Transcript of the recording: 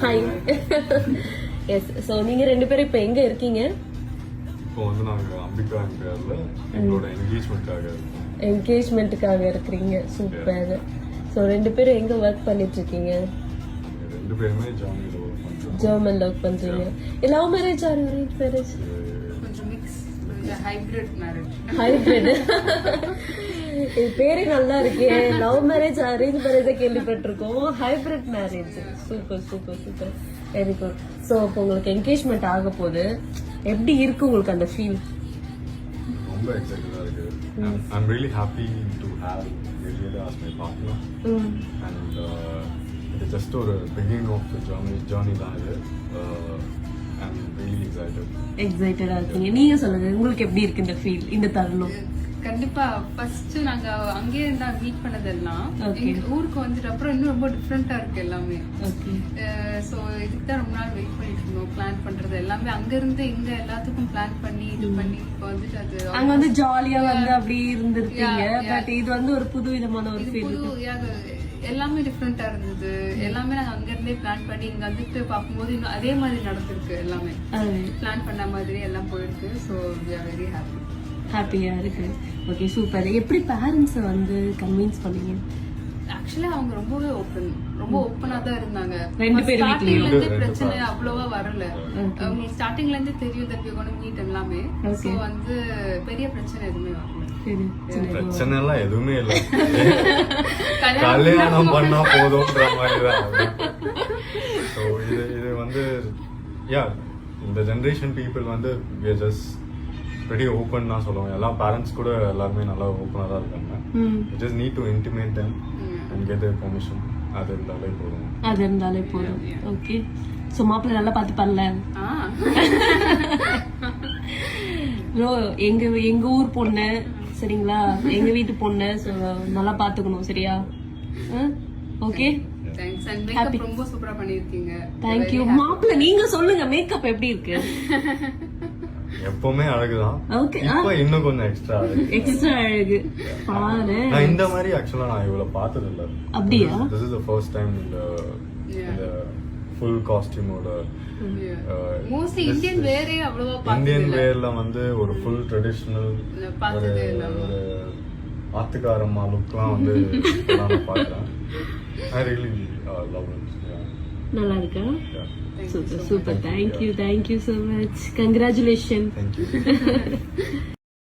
Hi. S. So நீங்கள் ரெண்டு பேரும் இப்போ எங்கே இருக்கீங்க? இப்போ வந்து நாங்கள் அம்பிகா பேரில் எங்களோட என்கேஜ்மெண்ட்டுக்காக இருக்கிறீங்க. சூப்பர். ஸோ ரெண்டு பேரும் எங்கே ஒர்க் பண்ணிட்டு இருக்கீங்க? ரெண்டு பேருமே ஜெர்மனியில் ஒர்க் பண்ணுறோம். ஜெர்மனில் ஒர்க் பண்ணுறீங்க. Love marriage or arrange marriage? கொஞ்சம் மிக்ஸ், ஹைபிரிட் மேரேஜ். ஹைபிரிட். இது பேரே நல்லா இருக்கே. லவ் மேரேஜ் அரேஞ்ச் மேரேஜ் கேள்விப்பட்டிருக்கோம். Hybrid marriage. Super super super. Very good. So இப்போ உங்களுக்கு என்கேஜ்மெண்ட் ஆக போகுது, எப்படி இருக்கு உங்களுக்கு அந்த ஃபீல்? ரொம்ப எக்ஸைட்டடாக இருக்கு. I'm really happy to have Gabriela as my partner. And it's just ஒரு beginning of the journey தான் இது. I'm really excited. எக்ஸைட்டடா இருக்கீங்க. நீங்க சொல்லுங்க, உங்களுக்கு எப்படி இருக்கு இந்த ஃபீல், இந்த தருணம்? கண்டிப்பா ஃபர்ஸ்ட் நாங்க அங்கேயே இருந்தா மீட் பண்ணதெல்லாம் எங்க ஊருக்கு வந்துட்டு அப்புறம் இன்னும் ரொம்ப டிஃப்ரெண்டா இருக்கு எல்லாமே. சோ இதுக்கு தான் ரொம்ப நாள் வெயிட் பண்ணிட்டு இருந்தோம். பிளான் பண்றது எல்லாமே அங்க இருந்து இங்க எல்லாத்துக்கும் பிளான் பண்ணி இது பண்ணி இப்போ வந்துட்டு அது அங்க வந்து ஜாலியா வந்து அப்படி இருந்திருக்கீங்க. பட் இது வந்து ஒரு புது விதமான ஒரு ஃபீல். எல்லாமே டிஃப்ரெண்டா இருந்தது. எல்லாமே நாங்க அங்க இருந்தே பிளான் பண்ணி இங்க வந்துட்டு பார்க்கும்போது இன்னும் அதே மாதிரி நடந்திருக்கு. எல்லாமே பிளான் பண்ண மாதிரி எல்லாம் போயிருக்கு. So we are very happy. ஹாப்பியா இருக்கு. Okay super. எப்படி பேரண்ட்ஸை வந்து கன்வின்ஸ் பண்ணீங்க? ஆக்சுவலா அவங்க ரொம்பவே ரொம்ப ஓப்பனா தான் இருந்தாங்க. ரெண்டு பேரும் ஸ்டார்டிங்ல இருந்து பிரச்சனை அவ்வளவா வரல. அவங்க ஸ்டார்டிங்ல இருந்து தெரியும் that we are going to meet எல்லாமே. சோ வந்து பெரிய பிரச்சனை எதுவுமே வரல. பிரச்சனை எல்லாம் எதுவுமே இல்லை. கல்யாணம் பண்ணா போதும்ன்ற மாதிரி தான். ஸோ இது வந்து இந்த ஜென்ரேஷன் பீப்புள் வந்து ஜஸ்ட் pretty open தான் சொல்லுவாங்க. எல்லா பேரண்ட்ஸ் கூட எல்லாருமே நல்லா ஓப்பனாக தான் இருக்காங்க. You just need to intimate them and get their permission. அது இருந்தாலே போதும். ஓகே. ஸோ மாப்பிள்ளை நல்லா பார்த்து பண்ணல ப்ரோ. எங்க ஊர் பொண்ணு சரிங்களா, எங்க வீட்டு பொண்ணு. ஸோ நல்லா பார்த்துக்கணும் சரியா? ஓகே. தேங்க்ஸ். அண்ட் மேக்கப் ரொம்ப சூப்பரா பண்ணிருக்கீங்க. Thank you. மாப்பிள்ளை நீங்க சொல்லுங்க, மேக்கப் எப்படி இருக்கு? எப்பவுமே அழகுதான். இப்போ இன்னும் கொஞ்சம் எக்ஸ்ட்ரா அழகு. பாரு, நான் இந்த மாதிரி ஆக்சுவலா நான் இவ்வளவு பார்த்தது இல்ல. அப்படியா? This is the first time இந்த full costume ஓட மோஸ்ட்லி இந்தியன் வேரே அவ்வளவா பார்த்தது இல்ல. இந்தியன் வேர்ல வந்து ஒரு full traditional பார்த்ததே இல்ல. ஒரு ஆத்துக்காரம்மா லுக்லாம் வந்து நான் பார்க்கறேன். I really love it. நல்லா இருக்கா? Super super. Thank you so much. Congratulations. Thank you.